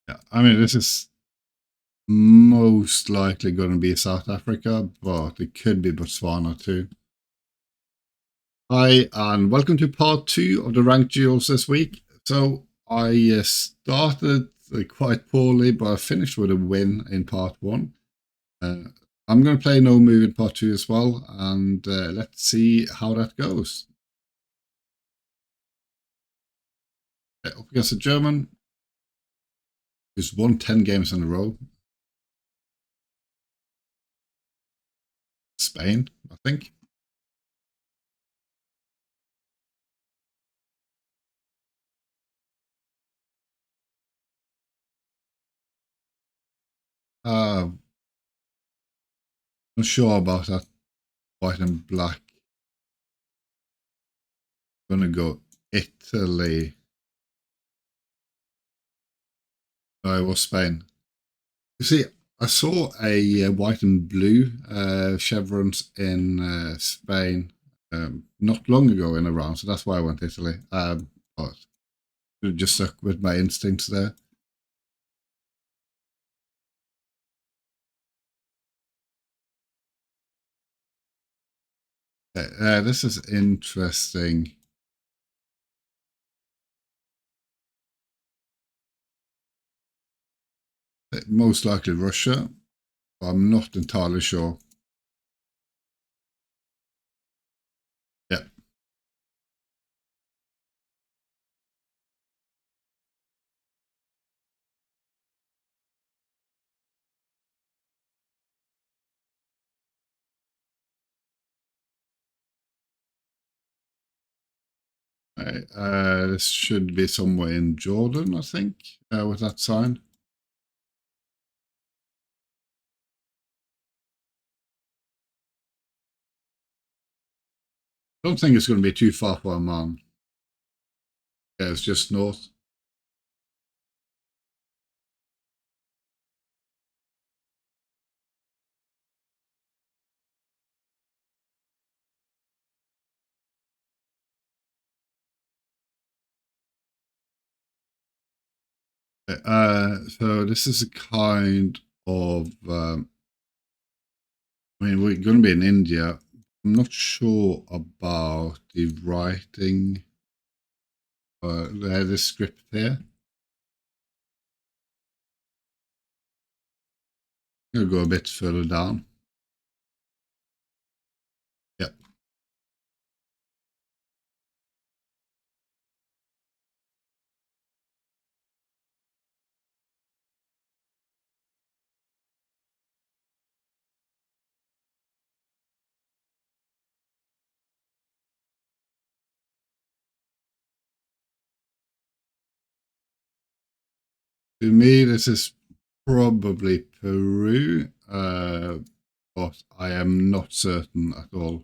Yeah, I mean, this is most likely going to be South Africa, but it could be Botswana too. Hi, and welcome to part two of the ranked duels this week. So I started quite poorly, but I finished with a win in part one. Uh, I'm going to play no move in part two as well, and let's see how that goes. Up against a German who's won 10 games in a row. Spain, I think. Not sure about that white and black. Gonna go Italy. No, it was Spain. You see, I saw a white and blue chevrons in Spain not long ago in a round, so that's why I went Italy. But just stuck with my instincts there. This is interesting. Most likely Russia, but I'm not entirely sure. Yeah. This should be somewhere in Jordan, I think, with that sign. Don't think it's going to be too far for Oman. Yeah, it's just north. So this is a kind of, I mean, we're going to be in India. I'm not sure about the writing, the script here. I'll go a bit further down. Yeah. To me, this is probably Peru, but I am not certain at all.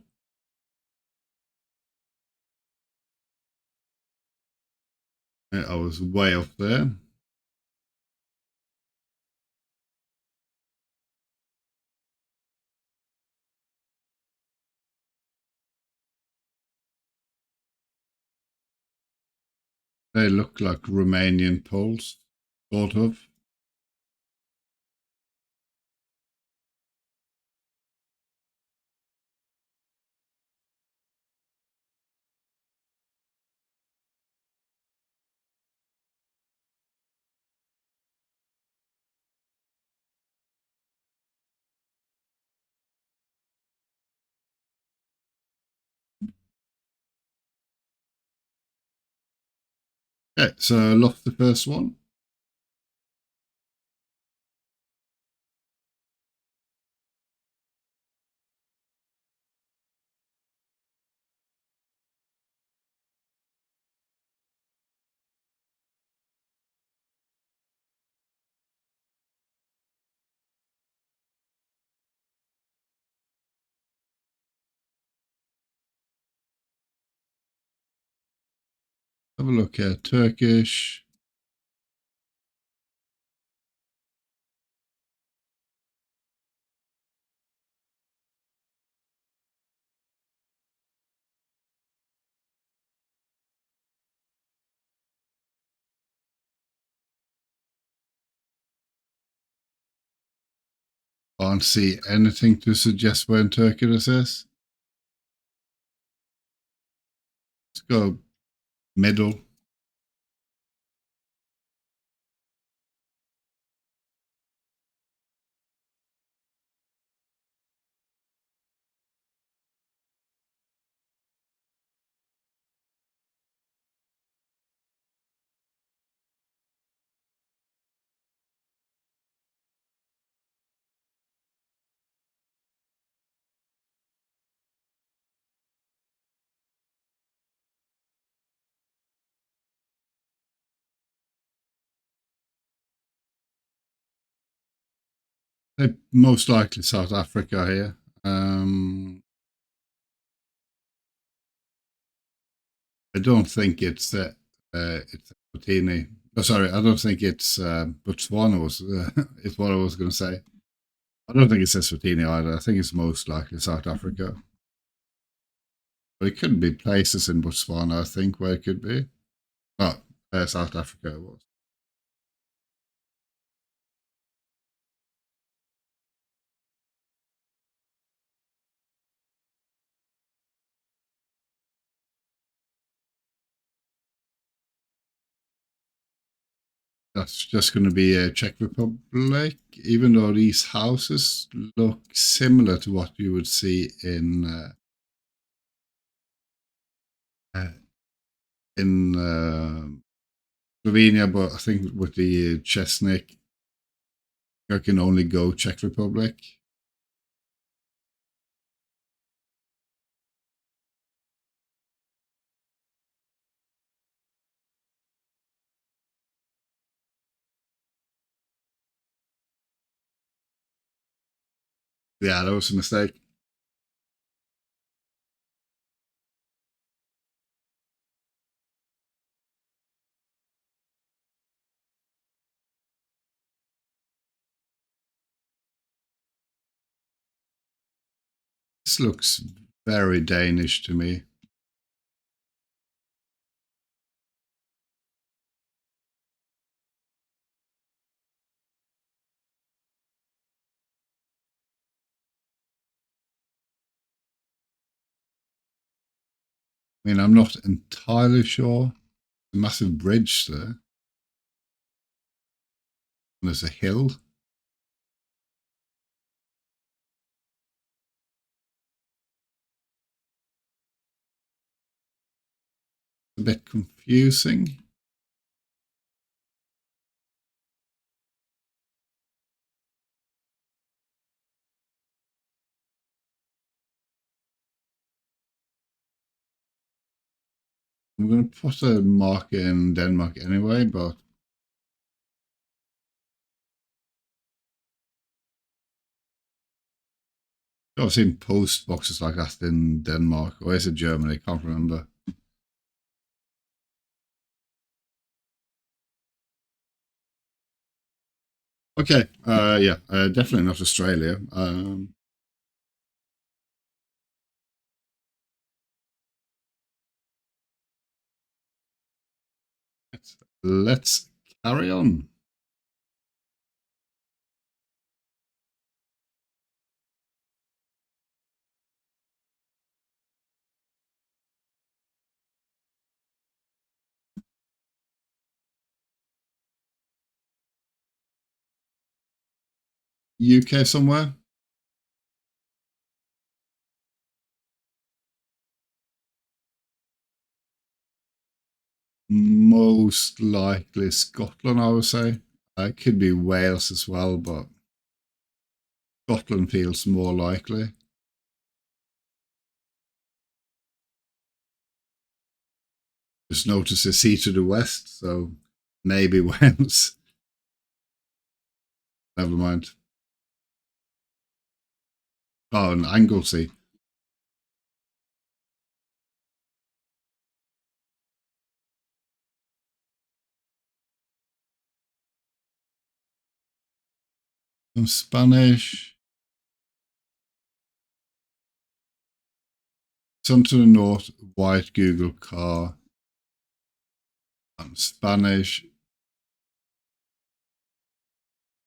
I was way off there. They look like Romanian Poles, sort of. Okay, so I lost the first one. Have a look here. Turkish. Can't see anything to suggest where in Turkey this is. Let's go middle. Most likely South Africa here. I don't think it's Eswatini. Oh, sorry, I don't think it's Botswana was is what I was going to say. I don't think it's Eswatini either. I think it's most likely South Africa. But it could be places in Botswana, I think, where it could be. Oh, South Africa it was. That's just going to be a Czech Republic, even though these houses look similar to what you would see uh, in Slovenia, but I think with the Chesnik, I can only go Czech Republic. Yeah, that was a mistake. This looks very Danish to me. I mean, I'm not entirely sure. A massive bridge there. And there's a hill. A bit confusing. I'm going to put a mark in Denmark anyway, but I've seen post boxes like that in Denmark, or is it Germany? I can't remember. Okay, yeah, definitely not Australia. Let's carry on. UK somewhere? Most likely Scotland, I would say. It could be Wales as well, but Scotland feels more likely. Just notice a sea to the west, so maybe Wales. Never mind. Oh, and Anglesey. Some Spanish. Some to the north, white Google car. Spanish.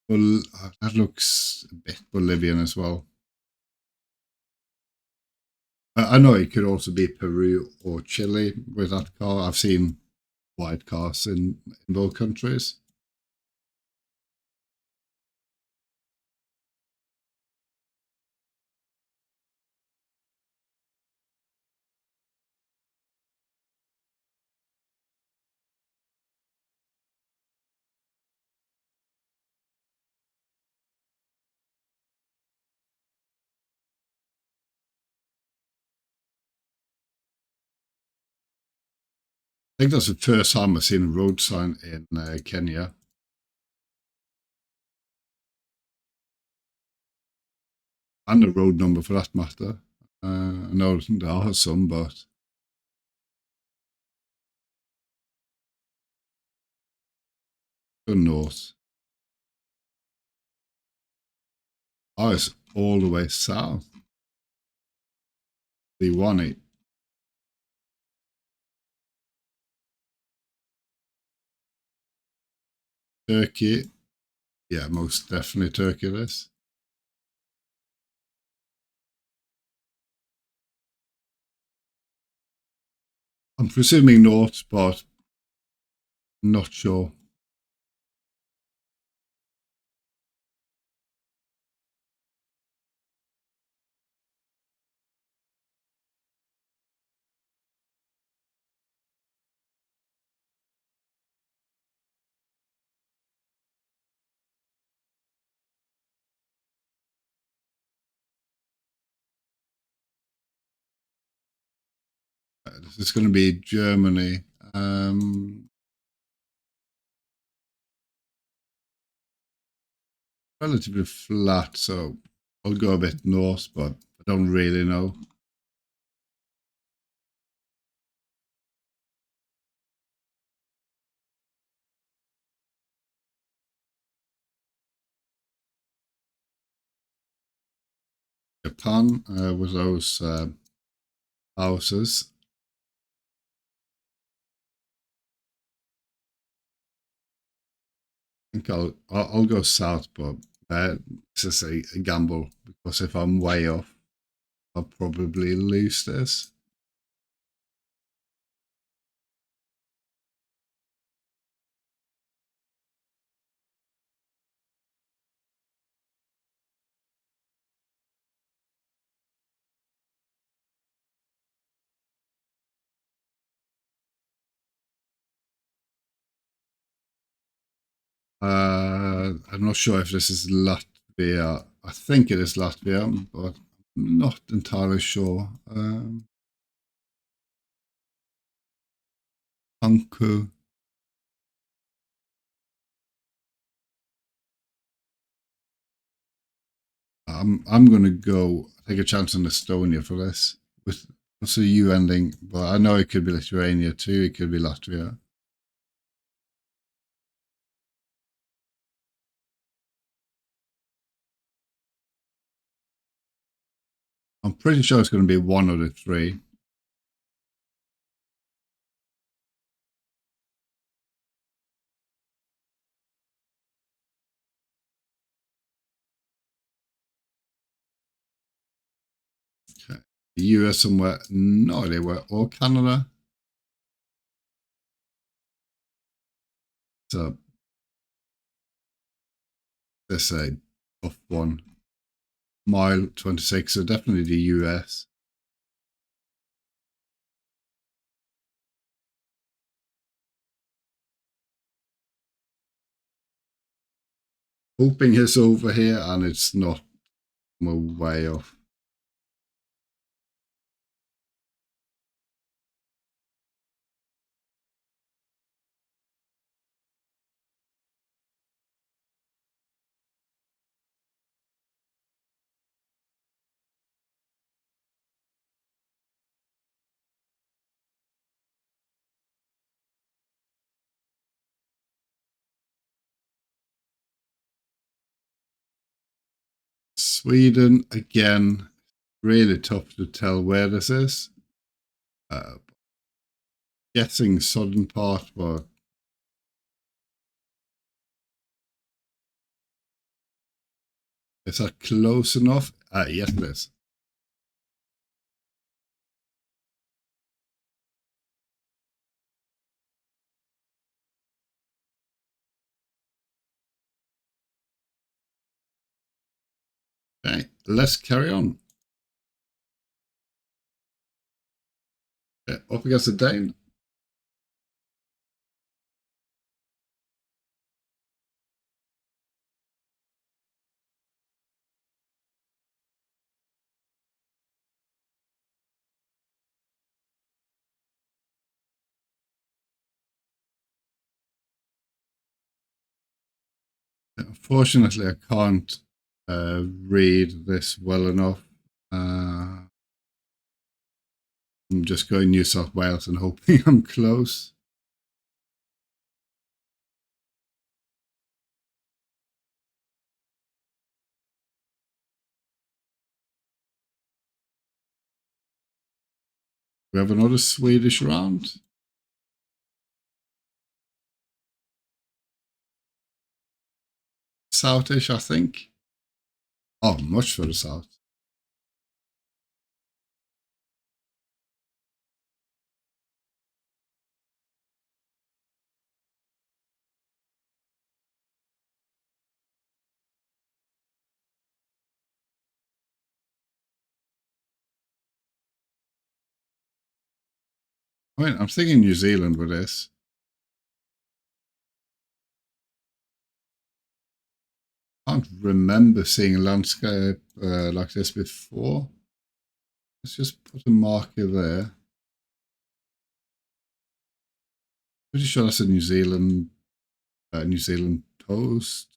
Well, that looks a bit Bolivian as well. I know it could also be Peru or Chile with that car. I've seen white cars in both countries. I think that's the first time I've seen a road sign in Kenya. And a road number for that matter. I know there are some, but the north. Oh, it's all the way south. The one Turkey. Yeah, most definitely Turkey this. I'm presuming north, but not sure. This is going to be Germany. Relatively flat, so I'll go a bit north, but I don't really know. Japan with those houses. I think I'll go south, but this is a gamble because if I'm way off, I'll probably lose this. I'm not sure if this is Latvia. I think it is Latvia, but I'm not entirely sure. Hanku. I'm gonna go take a chance on Estonia for this with what's the U ending, but I know it could be Lithuania too. It could be Latvia. I'm pretty sure it's going to be one of the three. Okay. The US somewhere, no idea where, or Canada. So let's say off one. Mile 26, so definitely the US. Hoping it's over here and it's not. I'm way off. Sweden, again, really tough to tell where this is. Uh, Guessing southern part, but Is that close enough? Yes, it is. Okay, let's carry on. Up against the Dane. Unfortunately, I can't read this well enough. I'm just going New South Wales and hoping I'm close. We have another Swedish round. Southish, I think. Oh, much further south. I mean, I'm thinking New Zealand with this. I can't remember seeing a landscape like this before. Let's just put a marker there. Pretty sure that's a New Zealand toast.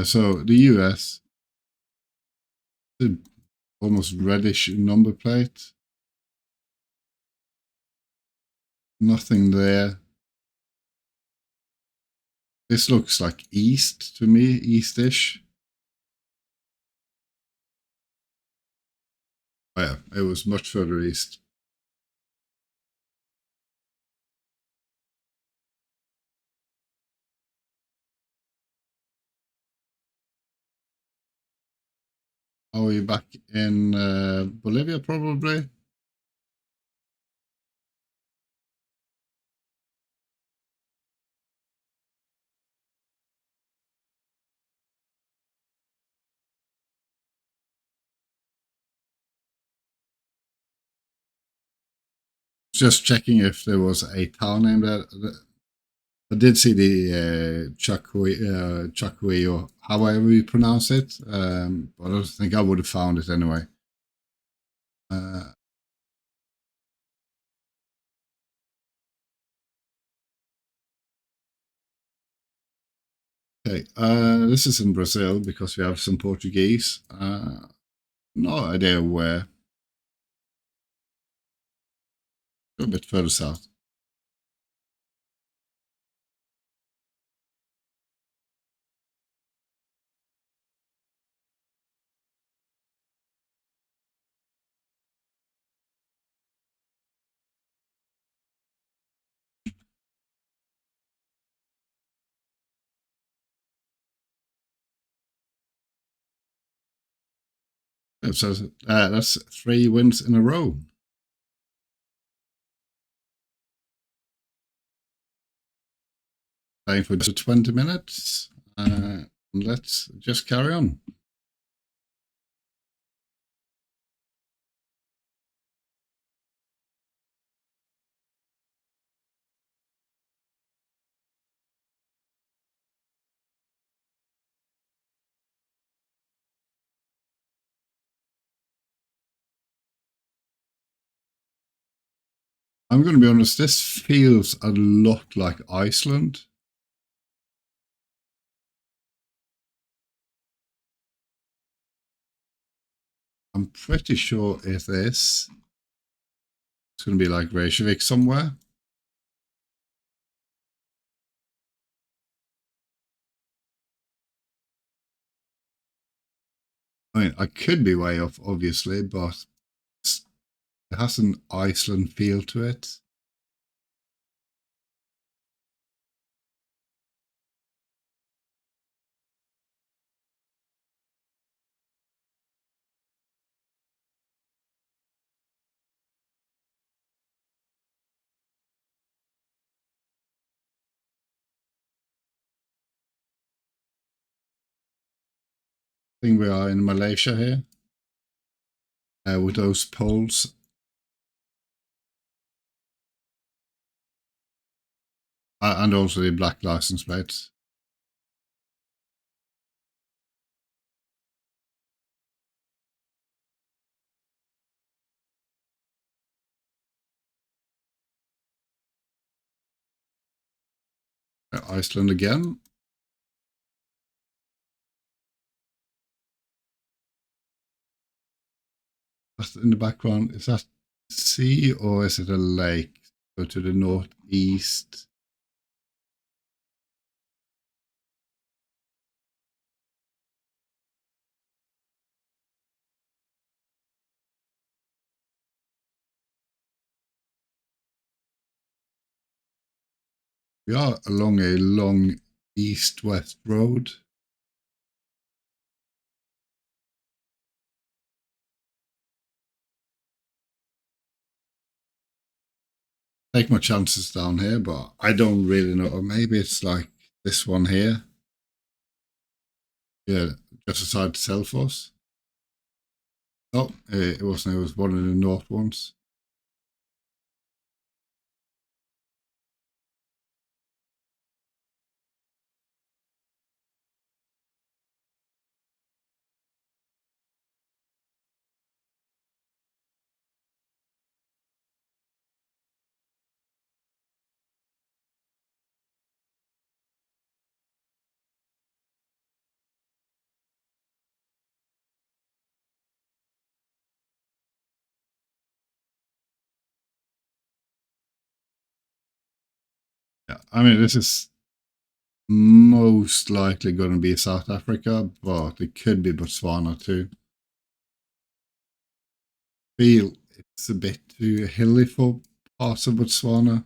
So the US, the almost reddish number plate. Nothing there. This looks like east to me, eastish. Oh yeah, it was much further east. Are we back in Bolivia, probably? Just checking if there was a town name there. I did see the Chakui, or however you pronounce it, but I don't think I would have found it anyway. Uh, okay, this is in Brazil because we have some Portuguese. No idea where. A bit further south. So that's 3 wins in a row. Playing for just 20 minutes. Let's just carry on. I'm going to be honest, this feels a lot like Iceland. I'm pretty sure it is. It's going to be like Reykjavik somewhere. I mean, I could be way off, obviously, but it has an Iceland feel to it. I think we are in Malaysia here with those poles. And also the black license plates. Iceland again. That's in the background. Is that sea or is it a lake? Go to the northeast. We are along a long east-west road. Take my chances down here, but I don't really know. Or maybe it's like this one here. Yeah, just aside Selfoss. Oh, it wasn't. It was one of the north ones. Yeah, I mean, this is most likely going to be South Africa, but it could be Botswana too. Feel it's a bit too hilly for parts of Botswana.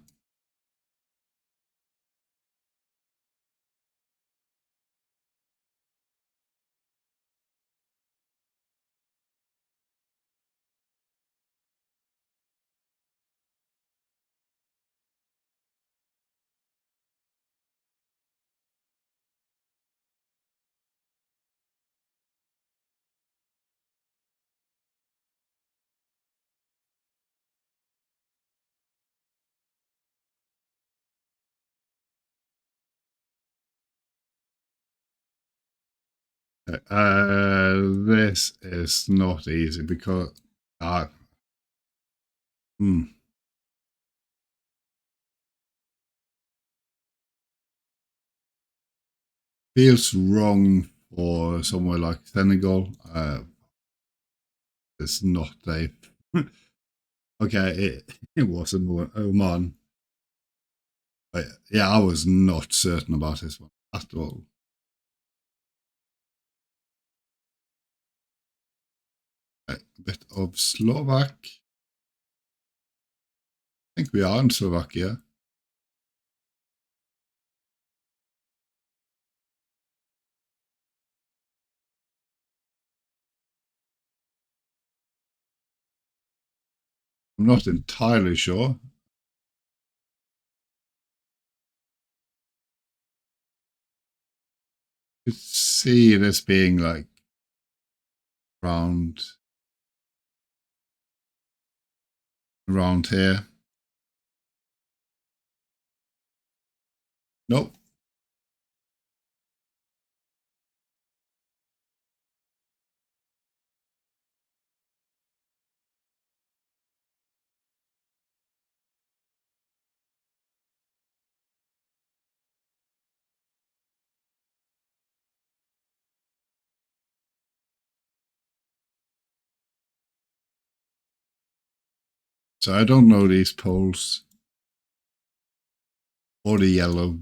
This is not easy because uh, hmm, feels wrong for somewhere like Senegal. It's not a okay. It was Oman, but yeah, I was not certain about this one at all. A bit of Slovak. I think we are in Slovakia. I'm not entirely sure. Could see this being like around here. Nope. So I don't know these poles or the yellow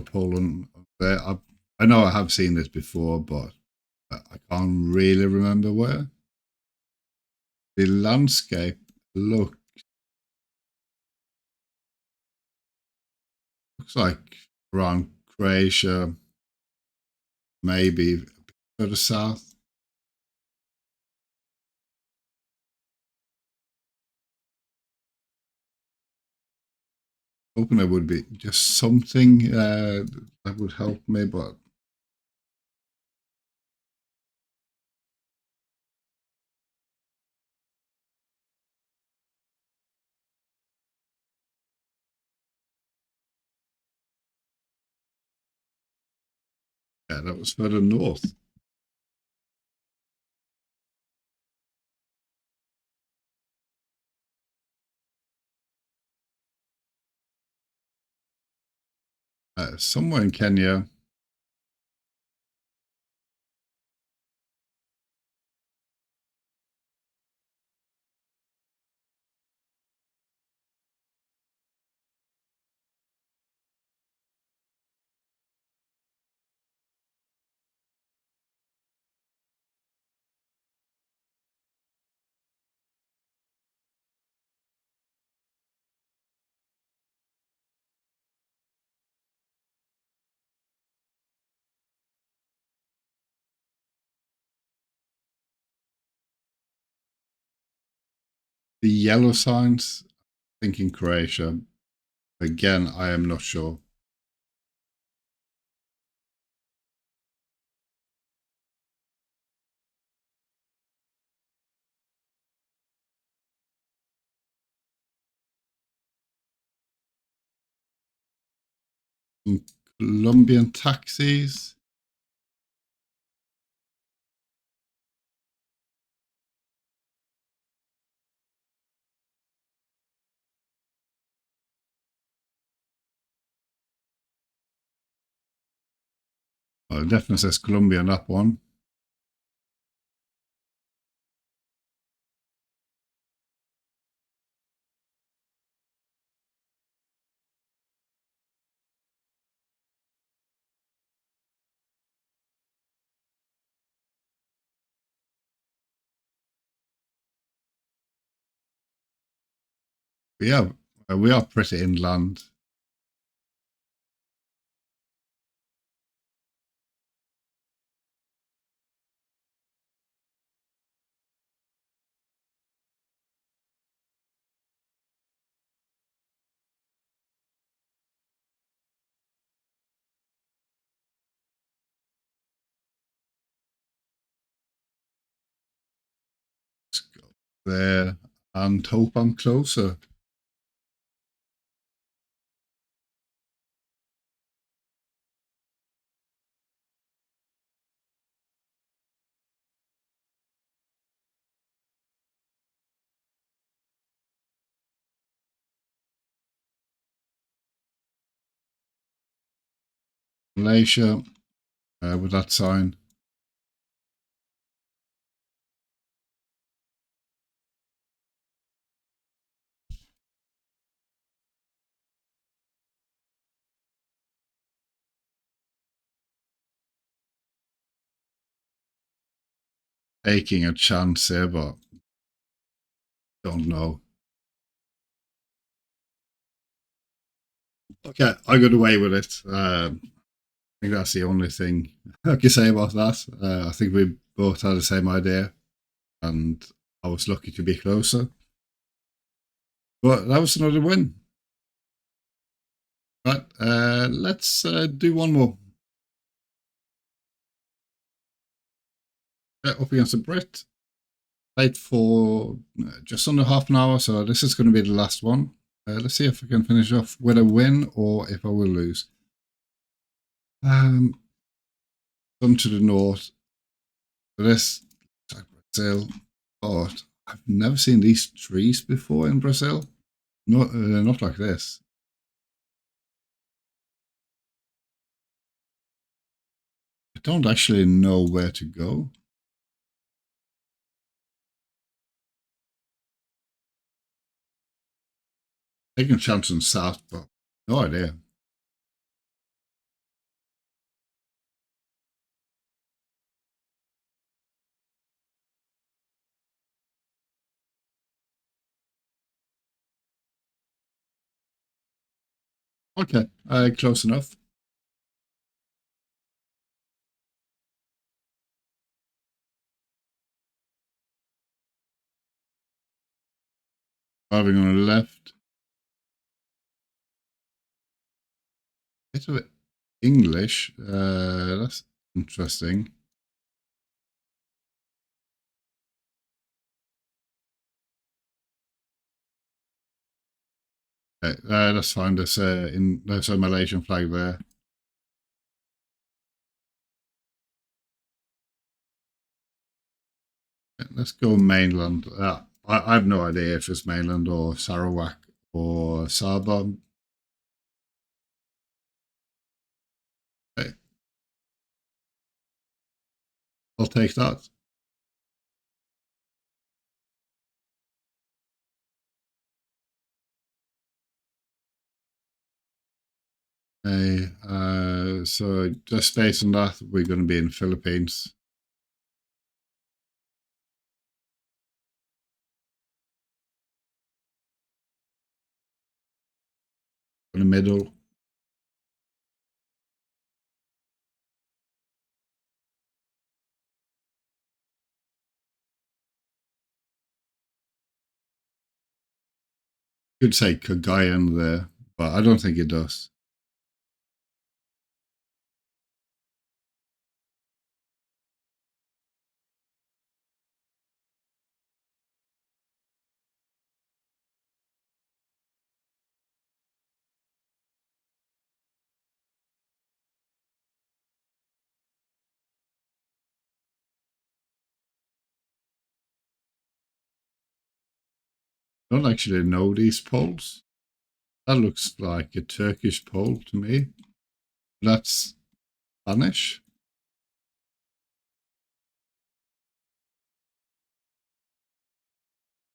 pole on there. I know I have seen this before, but I can't really remember where. The landscape looks like around Croatia, maybe a bit further south. Hoping there would be just something that would help me, but yeah, that was further north. Somewhere in Kenya. The yellow signs, I think in Croatia. Again, I am not sure. Some Colombian taxis. Oh, it definitely says Colombia on that one. But yeah, we are pretty inland. Let's go there and hope I'm closer. Malaysia, with that sign. Taking a chance here, but don't know. Okay, I got away with it. I think that's the only thing I can say about that. I think we both had the same idea, and I was lucky to be closer. But that was another win. Right, let's do one more. Up against a Brit. Played for just under half an hour, so this is going to be the last one. Let's see if I can finish off with a win or if I will lose. Some to the north. For this, Brazil. But I've never seen these trees before in Brazil. Not like this. I don't actually know where to go. Taking a chance on south, but no idea. Okay, close enough. Driving on the left. Bit of English. That's interesting. Okay, that's fine. There's a Malaysian flag there. Okay, let's go mainland. I have no idea if it's mainland or Sarawak or Sabah. Okay, I'll take that. Okay, so just based on that, we're going to be in Philippines. In the middle. Could say Cagayan there, but I don't think it does. I don't actually know these poles. That looks like a Turkish pole to me. That's Spanish.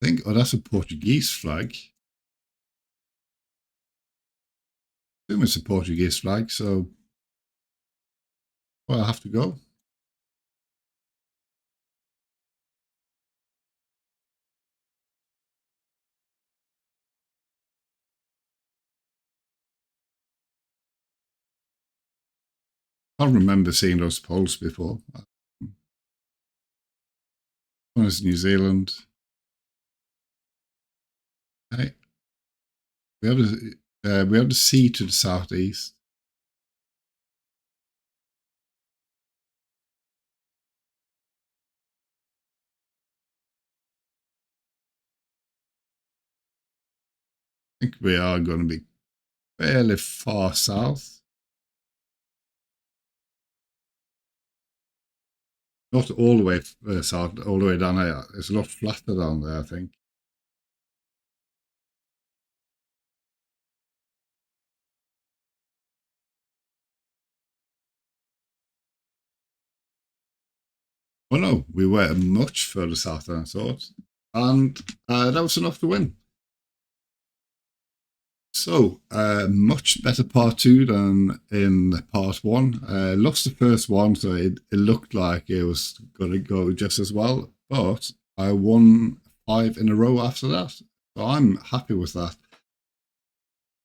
I think, oh, that's a Portuguese flag. I assume it's a Portuguese flag, so well, I have to go. I can't remember seeing those poles before. One is New Zealand. Okay. We have the sea to the southeast. I think we are going to be fairly far south. Not all the way south, all the way down there. It's a lot flatter down there, I think. Well, no, we were much further south than I thought. And that was enough to win. So, much better part two than in part one. Lost the first one, so it looked like it was going to go just as well. But I won 5 in a row after that. So I'm happy with that.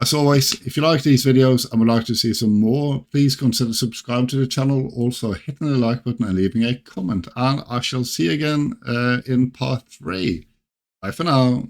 As always, if you like these videos and would like to see some more, please consider subscribing to the channel, also hitting the like button and leaving a comment. And I shall see you again in part 3. Bye for now.